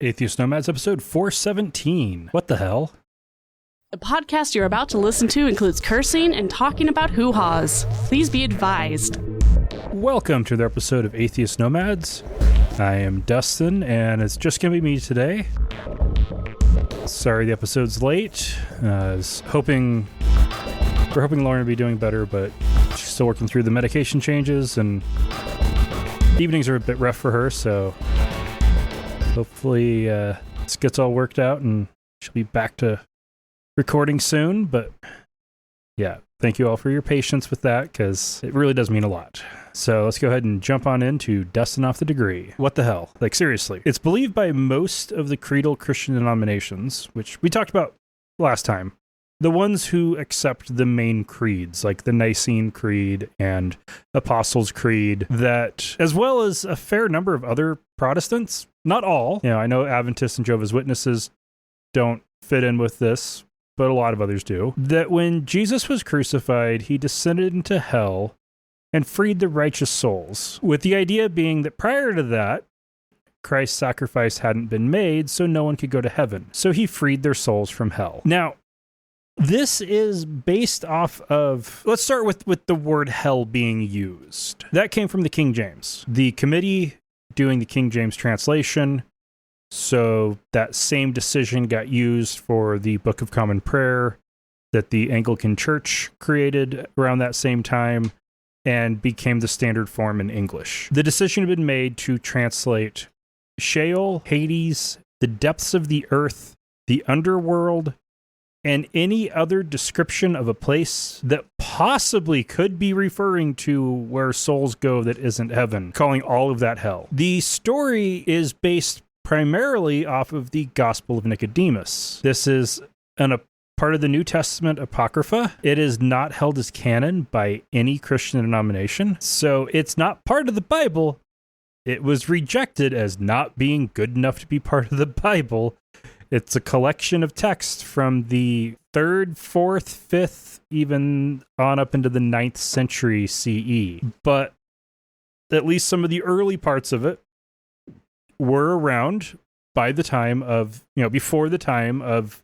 Atheist Nomads episode 417. What the hell? The podcast you're about to listen to includes cursing and talking about hoo-haws. Please be advised. Welcome to the episode of Atheist Nomads. I am Dustin, and it's just going to be me today. Sorry the episode's late. We're hoping Lauren will be doing better, but she's still working through the medication changes, and evenings are a bit rough for her, so hopefully this gets all worked out and she'll be back to recording soon. But yeah, thank you all for your patience with that, because it really does mean a lot. So let's go ahead and jump on into dusting off the degree. What the hell? Like, seriously. It's believed by most of the creedal Christian denominations, which we talked about last time, the ones who accept the main creeds, like the Nicene Creed and Apostles' Creed, that, as well as a fair number of other Protestants, not all, I know Adventists and Jehovah's Witnesses don't fit in with this, but a lot of others do, that when Jesus was crucified, he descended into hell and freed the righteous souls, with the idea being that prior to that, Christ's sacrifice hadn't been made, so no one could go to heaven. So he freed their souls from hell. Now, this is based off of, let's start with the word hell being used. That came from the King James. The committee doing the King James translation, so that same decision got used for the Book of Common Prayer that the Anglican Church created around that same time and became the standard form in English. The decision had been made to translate Sheol, Hades, the depths of the earth, the underworld, and any other description of a place that possibly could be referring to where souls go that isn't heaven, calling all of that hell. The story is based primarily off of the Gospel of Nicodemus. This is a part of the New Testament Apocrypha. It is not held as canon by any Christian denomination, so it's not part of the Bible. It was rejected as not being good enough to be part of the Bible. It's a collection of texts from the 3rd, 4th, 5th, even on up into the 9th century CE. But at least some of the early parts of it were around by the time of, before the time of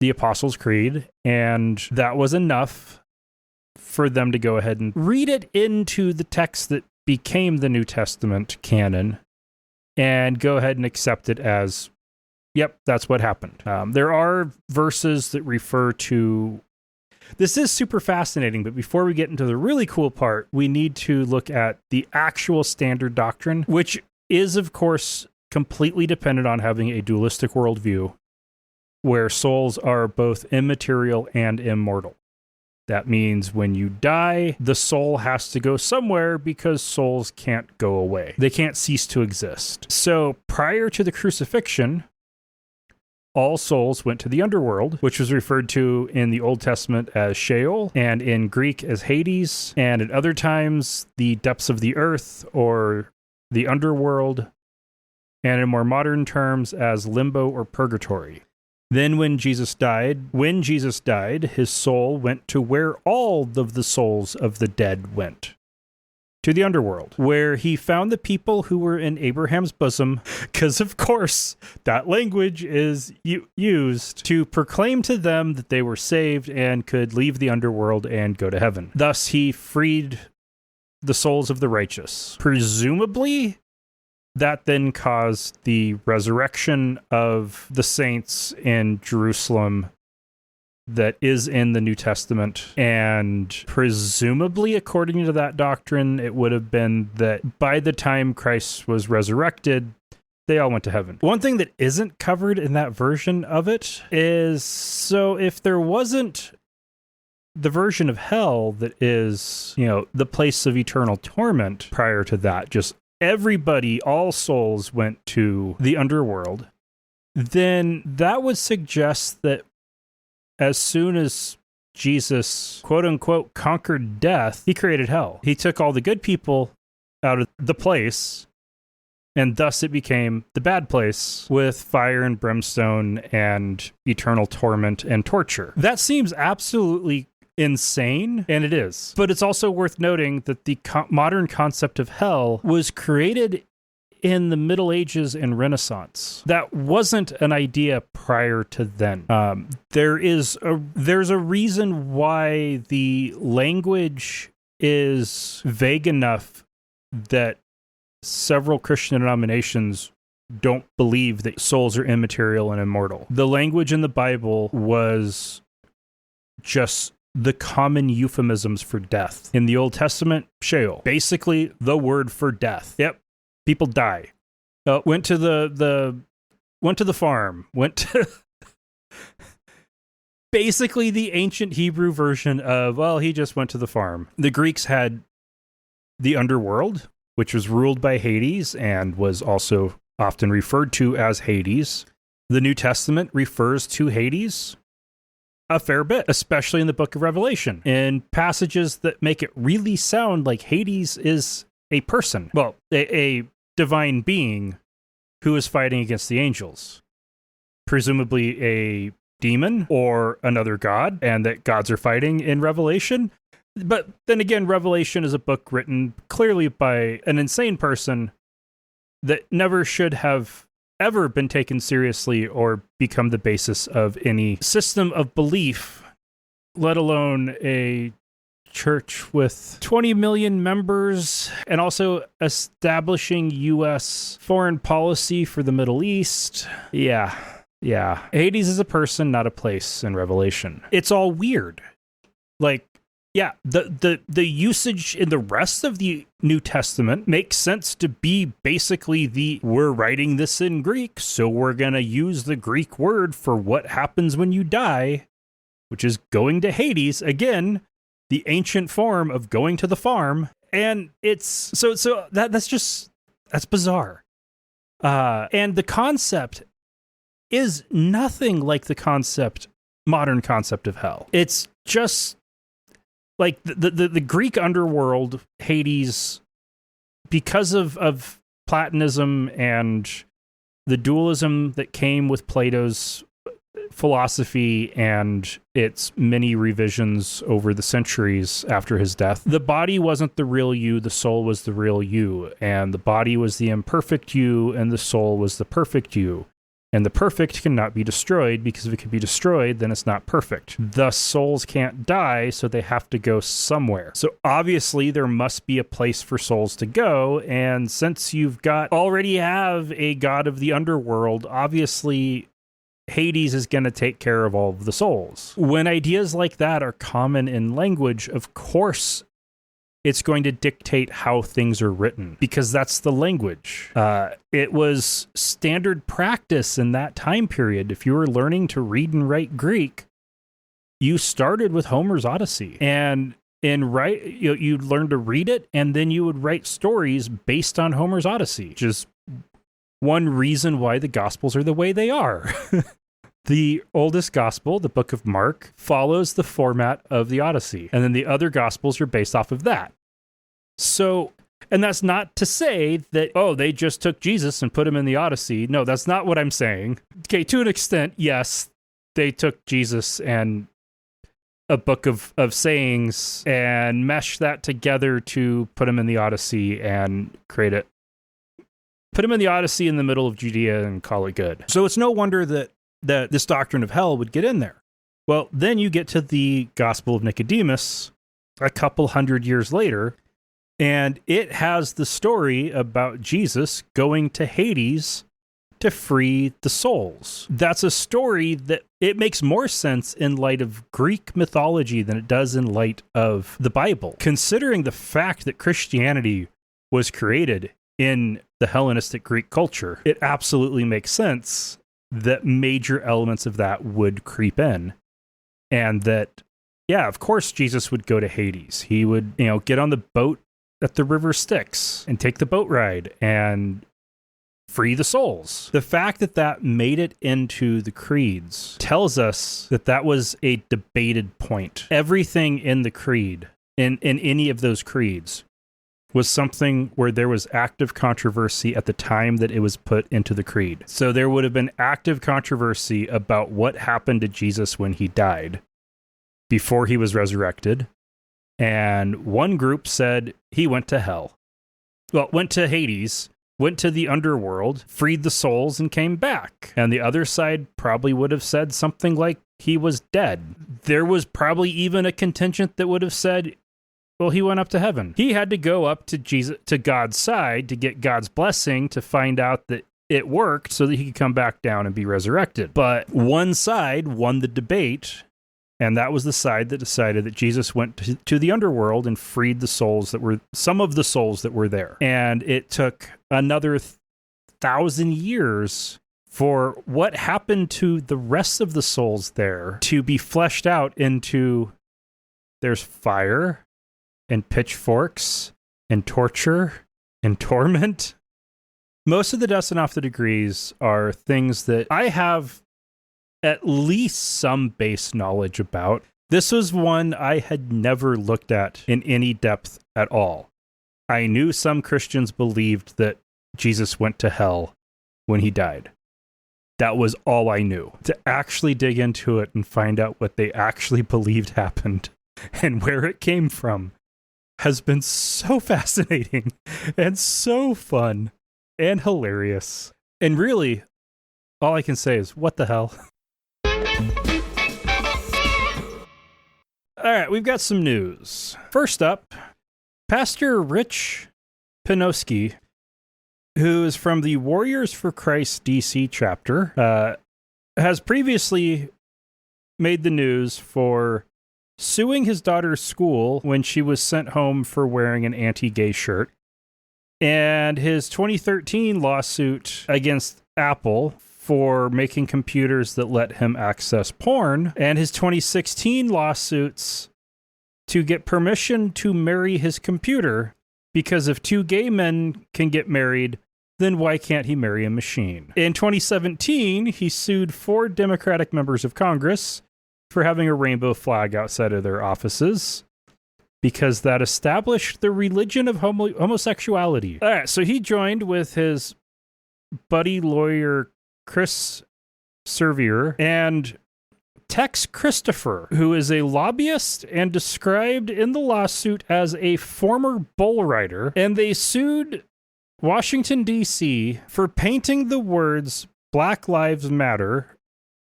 the Apostles' Creed, and that was enough for them to go ahead and read it into the text that became the New Testament canon and go ahead and accept it as, yep, that's what happened. There are verses that refer to... This is super fascinating, but before we get into the really cool part, we need to look at the actual standard doctrine, which is, of course, completely dependent on having a dualistic worldview where souls are both immaterial and immortal. That means when you die, the soul has to go somewhere because souls can't go away. They can't cease to exist. So prior to the crucifixion, all souls went to the underworld, which was referred to in the Old Testament as Sheol, and in Greek as Hades, and at other times, the depths of the earth or the underworld, and in more modern terms as limbo or purgatory. Then when Jesus died, his soul went to where all of the souls of the dead went, to the underworld, where he found the people who were in Abraham's bosom, because of course that language is used to proclaim to them that they were saved and could leave the underworld and go to heaven. Thus he freed the souls of the righteous. Presumably, that then caused the resurrection of the saints in Jerusalem that is in the New Testament. And presumably, according to that doctrine, it would have been that by the time Christ was resurrected, they all went to heaven. One thing that isn't covered in that version of it is, so if there wasn't the version of hell that is, the place of eternal torment prior to that, just everybody, all souls went to the underworld, then that would suggest that as soon as Jesus, quote unquote, conquered death, he created hell. He took all the good people out of the place, and thus it became the bad place with fire and brimstone and eternal torment and torture. That seems absolutely insane, and it is. But it's also worth noting that the modern concept of hell was created in the Middle Ages and Renaissance. That wasn't an idea prior to then. There's a reason why the language is vague enough that several Christian denominations don't believe that souls are immaterial and immortal. The language in the Bible was just the common euphemisms for death. In the Old Testament, Sheol, basically the word for death. Yep, people die. Went to the farm. Went to basically the ancient Hebrew version of, well, he just went to the farm. The Greeks had the underworld, which was ruled by Hades and was also often referred to as Hades. The New Testament refers to Hades a fair bit, especially in the book of Revelation, in passages that make it really sound like Hades is a person. Well, a divine being who is fighting against the angels. Presumably a demon or another god, and that gods are fighting in Revelation. But then again, Revelation is a book written clearly by an insane person that never should have ever been taken seriously or become the basis of any system of belief, let alone a church with 20 million members and also establishing U.S. foreign policy for the Middle East. Yeah. Hades is a person, not a place in Revelation. It's all weird. Like, yeah, the usage in the rest of the New Testament makes sense to be basically we're writing this in Greek, so we're going to use the Greek word for what happens when you die, which is going to Hades. Again, the ancient form of going to the farm. And it's that's bizarre. And the concept is nothing like the modern concept of hell. It's just like the Greek underworld, Hades, because of Platonism and the dualism that came with Plato's philosophy and its many revisions over the centuries after his death, the body wasn't the real you, the soul was the real you, and the body was the imperfect you, and the soul was the perfect you. And the perfect cannot be destroyed, because if it can be destroyed, then it's not perfect. Thus, souls can't die, so they have to go somewhere. So obviously, there must be a place for souls to go, and since already have a god of the underworld, obviously Hades is going to take care of all of the souls. When ideas like that are common in language, of course, it's going to dictate how things are written, because that's the language. It was standard practice in that time period. If you were learning to read and write Greek, you started with Homer's Odyssey. And you'd learn to read it, and then you would write stories based on Homer's Odyssey, which is one reason why the Gospels are the way they are. The oldest gospel, the book of Mark, follows the format of the Odyssey, and then the other gospels are based off of that. So, and that's not to say that, they just took Jesus and put him in the Odyssey. No, that's not what I'm saying. Okay, to an extent, yes, they took Jesus and a book of sayings and meshed that together to put him in the Odyssey and create it. Put him in the Odyssey in the middle of Judea and call it good. So it's no wonder that this doctrine of hell would get in there. Well, then you get to the Gospel of Nicodemus a couple hundred years later, and it has the story about Jesus going to Hades to free the souls. That's a story that it makes more sense in light of Greek mythology than it does in light of the Bible. Considering the fact that Christianity was created in the Hellenistic Greek culture, it absolutely makes sense that major elements of that would creep in. And that, yeah, of course, Jesus would go to Hades. He would, get on the boat at the river Styx and take the boat ride and free the souls. The fact that made it into the creeds tells us that was a debated point. Everything in the creed, in any of those creeds, was something where there was active controversy at the time that it was put into the creed. So there would have been active controversy about what happened to Jesus when he died, before he was resurrected. And one group said he went to hell. Well, went to Hades went to the underworld, freed the souls, and came back. And the other side probably would have said something like he was dead. There was probably even a contingent that would have said, well, he went up to heaven. He had to go up to God's side to get God's blessing to find out that it worked so that he could come back down and be resurrected. But one side won the debate, and that was the side that decided that Jesus went to the underworld and freed some of the souls that were there. And it took another 1,000 years for what happened to the rest of the souls there to be fleshed out into there's fire and pitchforks and torture and torment. Most of the dusting off the degrees are things that I have at least some base knowledge about. This was one I had never looked at in any depth at all. I knew some Christians believed that Jesus went to hell when he died. That was all I knew. To actually dig into it and find out what they actually believed happened and where it came from has been so fascinating and so fun and hilarious. And really, all I can say is, what the hell? All right, we've got some news. First up, Pastor Rich Pinoski, who is from the Warriors for Christ DC chapter, has previously made the news for suing his daughter's school when she was sent home for wearing an anti-gay shirt, and his 2013 lawsuit against Apple for making computers that let him access porn, and his 2016 lawsuits to get permission to marry his computer, because if two gay men can get married, then why can't he marry a machine? In 2017, he sued 4 Democratic members of Congress for having a rainbow flag outside of their offices, because that established the religion of homosexuality. All right, so he joined with his buddy lawyer Chris Servier and Tex Christopher, who is a lobbyist and described in the lawsuit as a former bull rider, and they sued Washington, D.C. for painting the words Black Lives Matter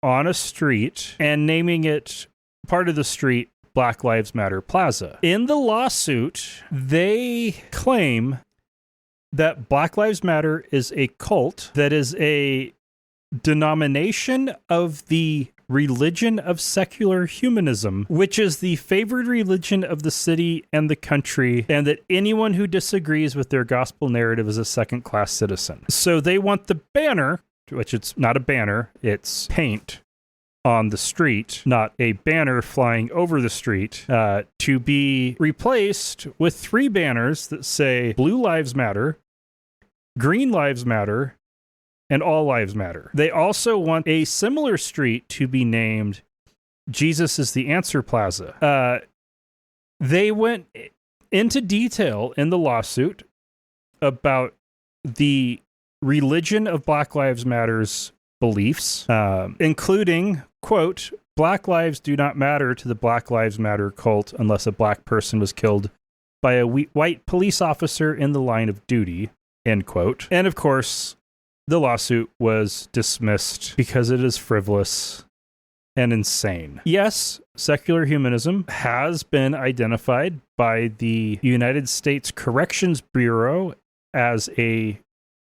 on a street and naming it, part of the street, Black Lives Matter Plaza. In the lawsuit, they claim that Black Lives Matter is a cult that is a denomination of the religion of secular humanism, which is the favored religion of the city and the country, and that anyone who disagrees with their gospel narrative is a second-class citizen. So they want the banner, which it's not a banner, it's paint on the street, not a banner flying over the street, to be replaced with 3 banners that say Blue Lives Matter, Green Lives Matter, and All Lives Matter. They also want a similar street to be named Jesus is the Answer Plaza. They went into detail in the lawsuit about the religion of Black Lives Matter's beliefs, including, quote, Black lives do not matter to the Black Lives Matter cult unless a black person was killed by a white police officer in the line of duty, end quote. And of course, the lawsuit was dismissed because it is frivolous and insane. Yes, secular humanism has been identified by the United States Corrections Bureau as a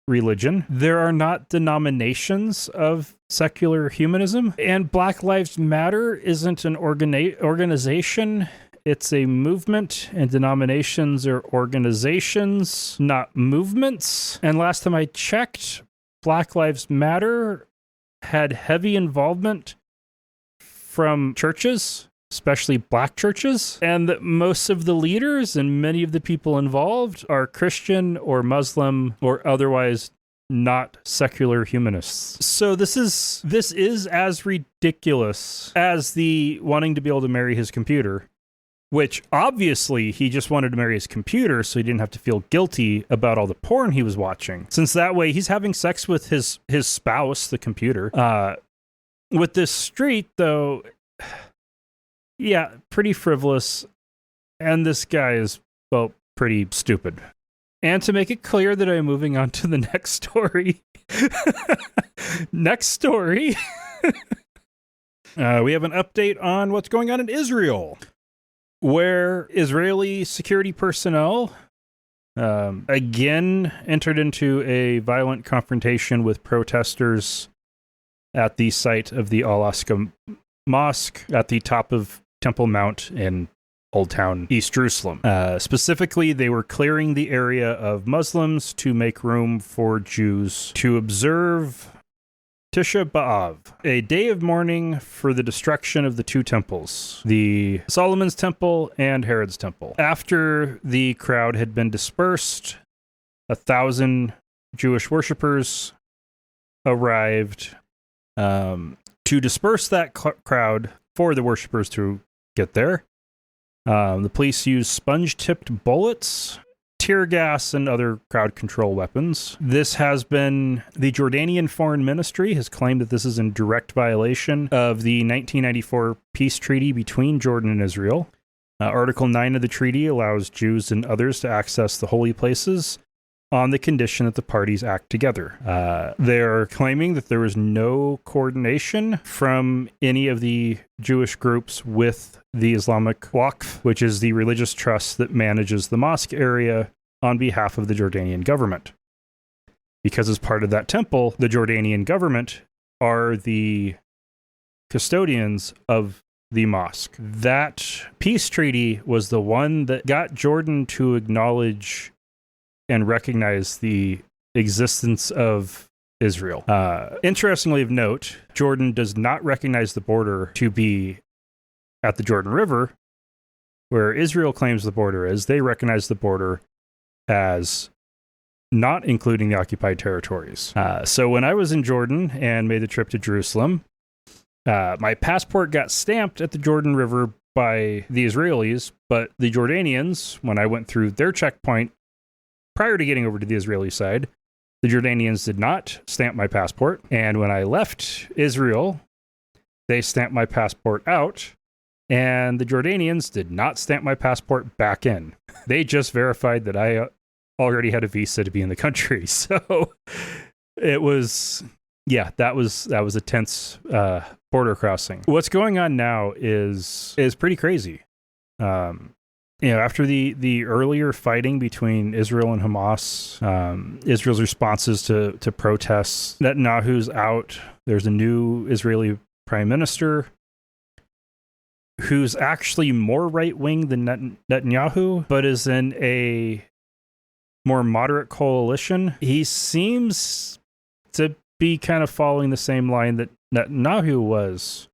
religion. There are not denominations of secular humanism, and Black Lives Matter isn't an organization. It's a movement, and denominations are organizations, not movements. And last time I checked, Black Lives Matter had heavy involvement from churches, especially black churches, and that most of the leaders and many of the people involved are Christian or Muslim or otherwise not secular humanists. So this is as ridiculous as the wanting to be able to marry his computer, which obviously he just wanted to marry his computer so he didn't have to feel guilty about all the porn he was watching. Since that way he's having sex with his spouse, the computer. With this street, though, yeah, pretty frivolous. And this guy is, well, pretty stupid. And to make it clear that I'm moving on to the next story. Next story. We have an update on what's going on in Israel, where Israeli security personnel again entered into a violent confrontation with protesters at the site of the Al-Aqsa Mosque at the top of Temple Mount in Old Town, East Jerusalem. Specifically, they were clearing the area of Muslims to make room for Jews to observe Tisha B'Av, a day of mourning for the destruction of the two temples, the Solomon's Temple and Herod's Temple. After the crowd had been dispersed, 1,000 Jewish worshippers arrived to disperse that crowd for the worshippers to get there. The police used sponge-tipped bullets, tear gas, and other crowd control weapons. This has been, the Jordanian Foreign Ministry has claimed that this is in direct violation of the 1994 peace treaty between Jordan and Israel. Article 9 of the treaty allows Jews and others to access the holy places on the condition that the parties act together. They're claiming that there was no coordination from any of the Jewish groups with the Islamic Waqf, which is the religious trust that manages the mosque area on behalf of the Jordanian government. Because as part of that temple, the Jordanian government are the custodians of the mosque. That peace treaty was the one that got Jordan to acknowledge and recognize the existence of Israel. Interestingly of note, Jordan does not recognize the border to be at the Jordan River, where Israel claims the border is. They recognize the border as not including the occupied territories. So when I was in Jordan and made the trip to Jerusalem, my passport got stamped at the Jordan River by the Israelis, but the Jordanians, when I went through their checkpoint prior to getting over to the Israeli side, the Jordanians did not stamp my passport. And when I left Israel, they stamped my passport out, and the Jordanians did not stamp my passport back in. They just verified that I already had a visa to be in the country. So it was, yeah, that was a tense border crossing. What's going on now is pretty crazy. After the earlier fighting between Israel and Hamas, Israel's responses to protests, Netanyahu's out. There's a new Israeli prime minister who's actually more right-wing than Netanyahu, but is in a more moderate coalition. He seems to be kind of following the same line that Netanyahu was,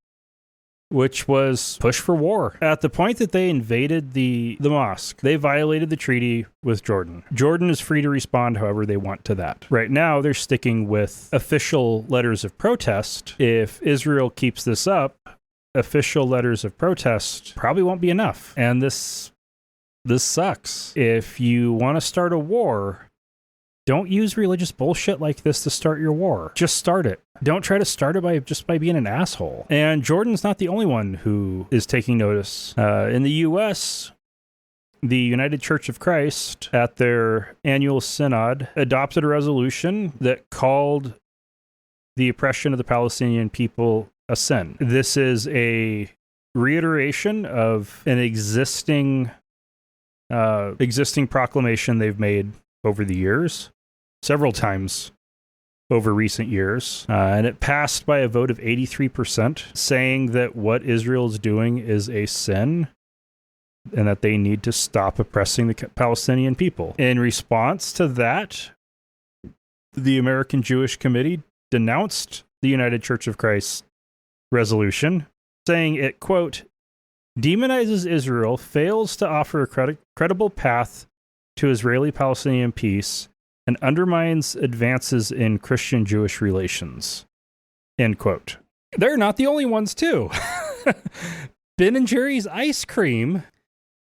which was push for war. At the point that they invaded the mosque, they violated the treaty with Jordan. Jordan is free to respond however they want to that. Right now, they're sticking with official letters of protest. If Israel keeps this up, official letters of protest probably won't be enough. And this sucks. If you want to start a war, don't use religious bullshit like this to start your war. Just start it. Don't try to start it by being an asshole. And Jordan's not the only one who is taking notice. In the U.S., the United Church of Christ, at their annual synod, adopted a resolution that called the oppression of the Palestinian people a sin. This is a reiteration of an existing proclamation they've made over the years, several times over recent years, and it passed by a vote of 83%, saying that what Israel is doing is a sin and that they need to stop oppressing the Palestinian people. In response to that, the American Jewish Committee denounced the United Church of Christ resolution, saying it, quote, demonizes Israel, fails to offer a credible path to Israeli-Palestinian peace, and undermines advances in Christian-Jewish relations, end quote. They're not the only ones, too. Ben & Jerry's ice cream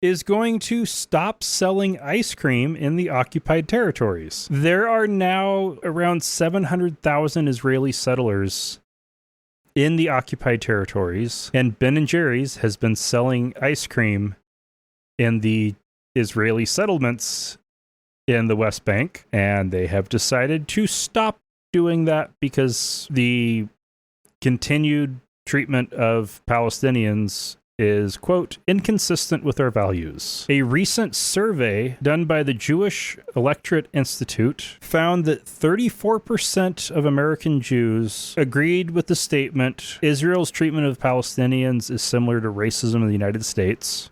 is going to stop selling ice cream in the occupied territories. There are now around 700,000 Israeli settlers in the occupied territories, and Ben & Jerry's has been selling ice cream in the Israeli settlements in the West Bank, and they have decided to stop doing that because the continued treatment of Palestinians is, quote, inconsistent with our values. A recent survey done by the Jewish Electorate Institute found that 34% of American Jews agreed with the statement, Israel's treatment of Palestinians is similar to racism in the United States.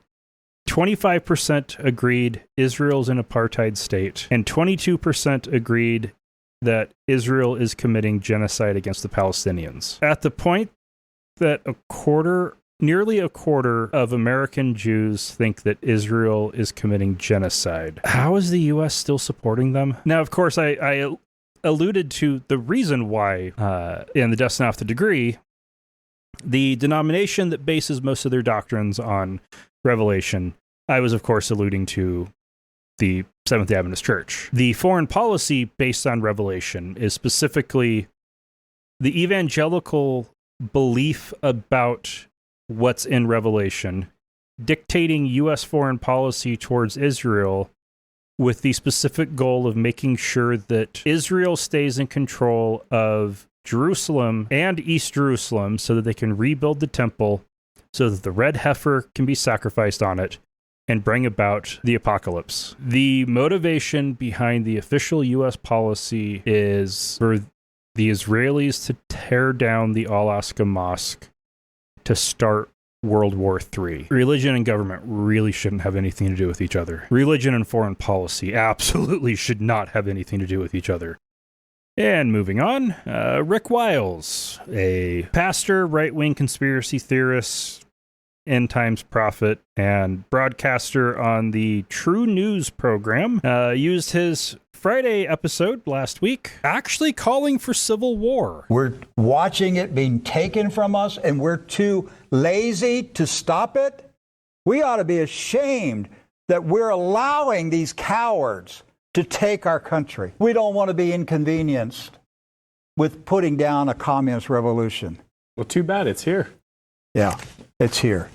25% agreed Israel's an apartheid state, and 22% agreed that Israel is committing genocide against the Palestinians. At the point that nearly a quarter of American Jews think that Israel is committing genocide. How is the U.S. still supporting them? Now, of course, I alluded to the reason why in the Dustin Off the Degree, the denomination that bases most of their doctrines on Revelation, I was, of course, alluding to the Seventh-day Adventist Church. The foreign policy based on Revelation is specifically the evangelical belief about what's in Revelation, dictating U.S. foreign policy towards Israel with the specific goal of making sure that Israel stays in control of Jerusalem and East Jerusalem so that they can rebuild the temple so that the red heifer can be sacrificed on it and bring about the apocalypse. The motivation behind the official U.S. policy is for the Israelis to tear down the Al-Aqsa Mosque to start World War III. Religion and government really shouldn't have anything to do with each other. Religion and foreign policy absolutely should not have anything to do with each other. And moving on, Rick Wiles, a pastor, right-wing conspiracy theorist, end times prophet, and broadcaster on the True News program, used his Friday episode last week actually calling for civil war. We're watching it being taken from us, and we're too lazy to stop it. We ought to be ashamed that we're allowing these cowards to take our country. We don't want to be inconvenienced with putting down a communist revolution. Well, too bad it's here. Yeah, it's here.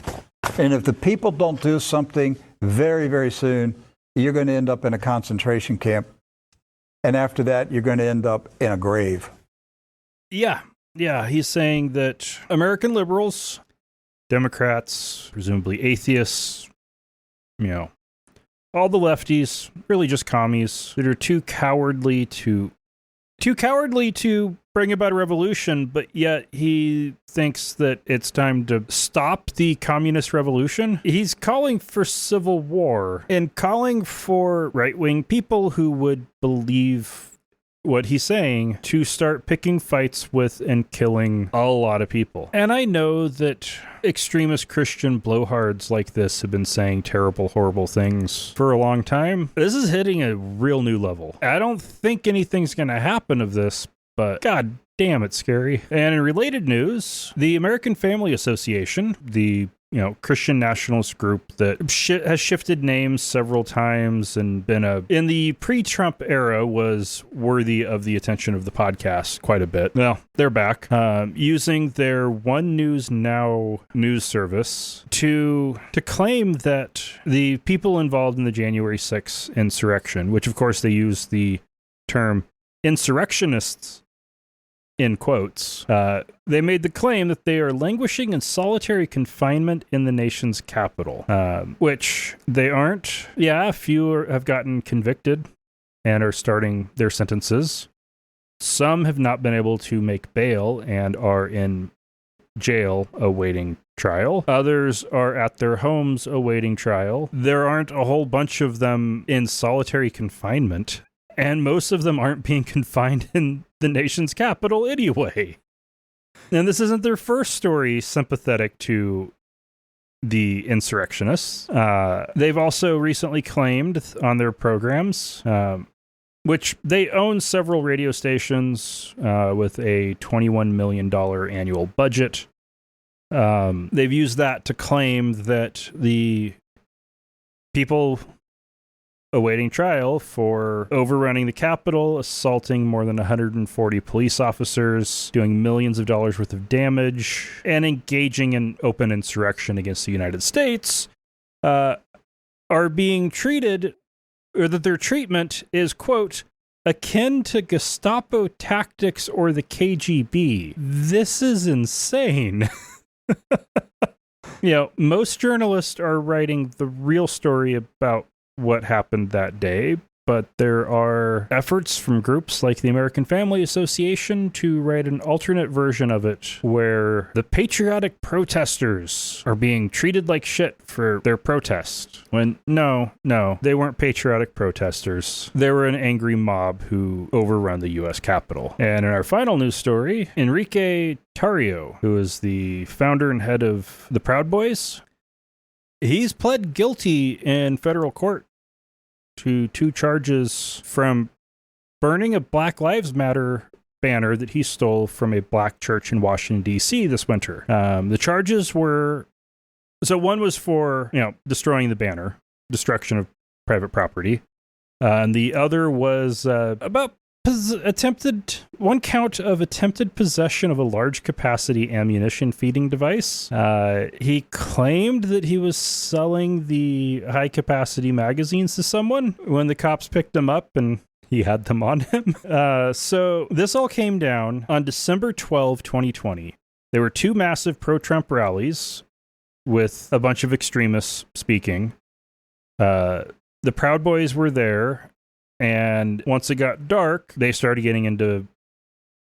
And if the people don't do something very, very soon, you're going to end up in a concentration camp. And after that, you're going to end up in a grave. Yeah. He's saying that American liberals, Democrats, presumably atheists, all the lefties, really just commies that are too cowardly to bring about a revolution, but yet he thinks that it's time to stop the communist revolution. He's calling for civil war and calling for right-wing people who would believe what he's saying to start picking fights with and killing a lot of people. And I know that extremist Christian blowhards like this have been saying terrible, horrible things for a long time. This is hitting a real new level. I don't think anything's going to happen of this, but God damn, it's scary. And in related news, the American Family Association, the Christian nationalist group that has shifted names several times and been in the pre-Trump era was worthy of the attention of the podcast quite a bit. Well, they're back using their One News Now news service to claim that the people involved in the January 6th insurrection, which of course they use the term insurrectionists in quotes, they made the claim that they are languishing in solitary confinement in the nation's capital, which they aren't. Yeah, a few have gotten convicted and are starting their sentences. Some have not been able to make bail and are in jail awaiting trial. Others are at their homes awaiting trial. There aren't a whole bunch of them in solitary confinement, and most of them aren't being confined in the nation's capital anyway. And this isn't their first story sympathetic to the insurrectionists. They've also recently claimed on their programs, which they own several radio stations with a $21 million annual budget. They've used that to claim that the people awaiting trial for overrunning the Capitol, assaulting more than 140 police officers, doing millions of dollars worth of damage, and engaging in open insurrection against the United States, are being treated or that their treatment is, quote, akin to Gestapo tactics or the KGB. This is insane. Most journalists are writing the real story about what happened that day, but there are efforts from groups like the American Family Association to write an alternate version of it where the patriotic protesters are being treated like shit for their protest. When no, they weren't patriotic protesters. They were an angry mob who overrun the U.S. Capitol. And in our final news story, Enrique Tarrio, who is the founder and head of the Proud Boys, he's pled guilty in federal court to 2 charges from burning a Black Lives Matter banner that he stole from a black church in Washington, D.C. this winter. The charges were... So one was for, destroying the banner, destruction of private property. And the other was about one count of attempted possession of a large capacity ammunition feeding device. He claimed that he was selling the high capacity magazines to someone when the cops picked him up and he had them on him. So this all came down on December 12, 2020. There were 2 massive pro-Trump rallies with a bunch of extremists speaking. The Proud Boys were there. And once it got dark, they started getting into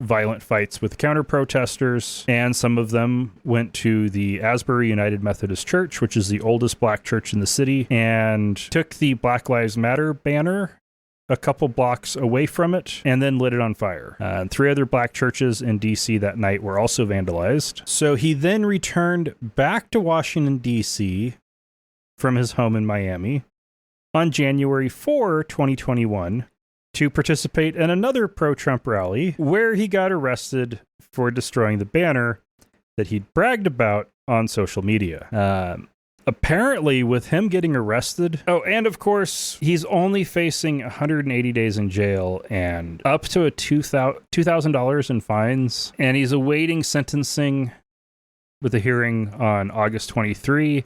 violent fights with counter-protesters, and some of them went to the Asbury United Methodist Church, which is the oldest black church in the city, and took the Black Lives Matter banner a couple blocks away from it, and then lit it on fire. 3 other black churches in D.C. that night were also vandalized. So he then returned back to Washington, D.C. from his home in Miami on January 4, 2021, to participate in another pro-Trump rally where he got arrested for destroying the banner that he'd bragged about on social media. Apparently, with him getting arrested... Oh, and of course, he's only facing 180 days in jail and up to a $2,000 in fines, and he's awaiting sentencing with a hearing on August 23,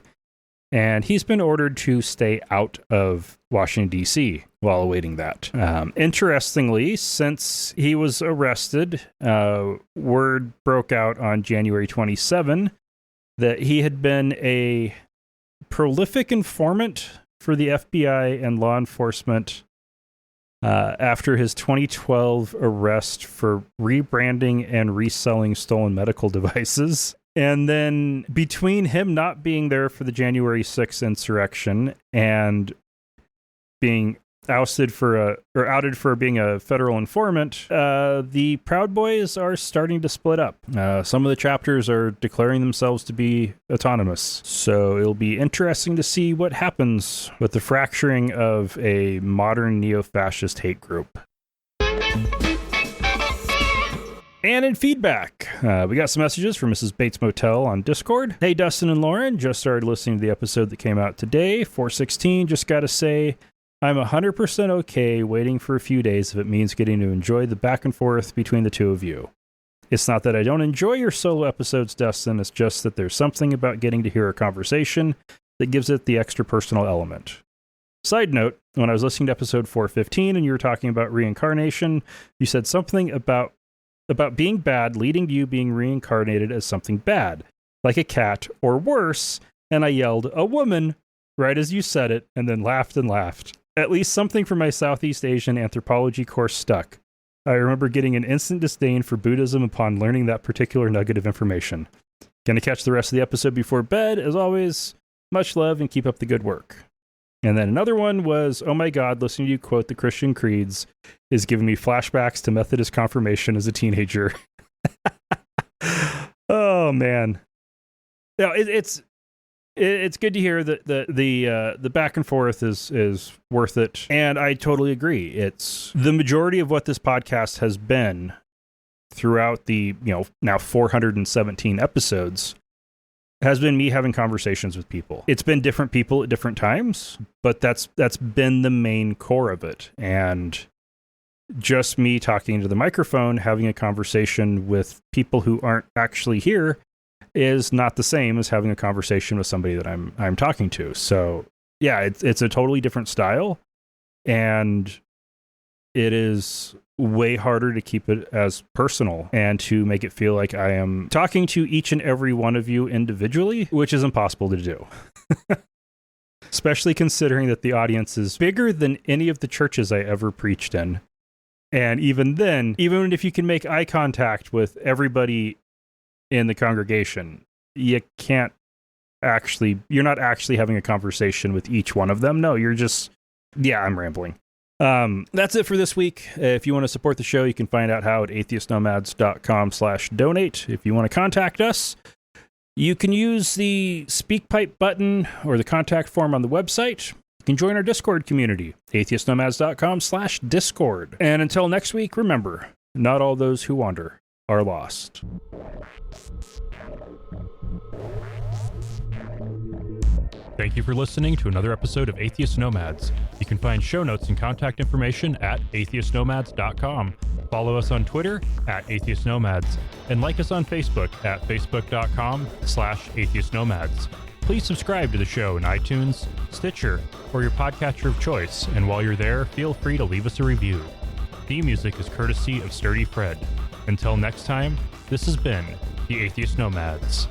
and he's been ordered to stay out of Washington, D.C. while awaiting that. Interestingly, since he was arrested, word broke out on January 27 that he had been a prolific informant for the FBI and law enforcement after his 2012 arrest for rebranding and reselling stolen medical devices. And then between him not being there for the January 6th insurrection and being outed for being a federal informant, the Proud Boys are starting to split up. Some of the chapters are declaring themselves to be autonomous. So it'll be interesting to see what happens with the fracturing of a modern neo-fascist hate group. And in feedback, we got some messages from Mrs. Bates Motel on Discord. Hey, Dustin and Lauren, just started listening to the episode that came out today, 416. Just got to say, I'm 100% okay waiting for a few days if it means getting to enjoy the back and forth between the two of you. It's not that I don't enjoy your solo episodes, Dustin. It's just that there's something about getting to hear a conversation that gives it the extra personal element. Side note, when I was listening to episode 415 and you were talking about reincarnation, you said something about being bad leading to you being reincarnated as something bad, like a cat or worse, and I yelled, "A woman," right as you said it, and then laughed and laughed. At least something from my Southeast Asian anthropology course stuck. I remember getting an instant disdain for Buddhism upon learning that particular nugget of information. Gonna catch the rest of the episode before bed. As always, much love and keep up the good work. And then another one was, oh my God, listening to you quote the Christian creeds is giving me flashbacks to Methodist confirmation as a teenager. Oh man. No, it's good to hear that the back and forth is worth it. And I totally agree. It's the majority of what this podcast has been throughout the, now 417 episodes has been me having conversations with people. It's been different people at different times, but that's been the main core of it. And just me talking into the microphone, having a conversation with people who aren't actually here is not the same as having a conversation with somebody that I'm talking to. So yeah, it's a totally different style. And it is way harder to keep it as personal and to make it feel like I am talking to each and every one of you individually, which is impossible to do. Especially considering that the audience is bigger than any of the churches I ever preached in. And even then, even if you can make eye contact with everybody in the congregation, you're not actually having a conversation with each one of them. No, you're just, I'm rambling. That's it for this week. If you want to support the show, you can find out how at atheistnomads.com/donate. If you want to contact us, you can use the SpeakPipe button or the contact form on the website. You can join our Discord community, atheistnomads.com/Discord. And until next week, remember, not all those who wander are lost. Thank you for listening to another episode of Atheist Nomads. You can find show notes and contact information at atheistnomads.com. Follow us on Twitter at Atheist Nomads, and like us on Facebook at facebook.com/atheistnomads. Please subscribe to the show in iTunes, Stitcher, or your podcatcher of choice, and while you're there, feel free to leave us a review. Theme music is courtesy of Sturdy Fred. Until next time, this has been the Atheist Nomads.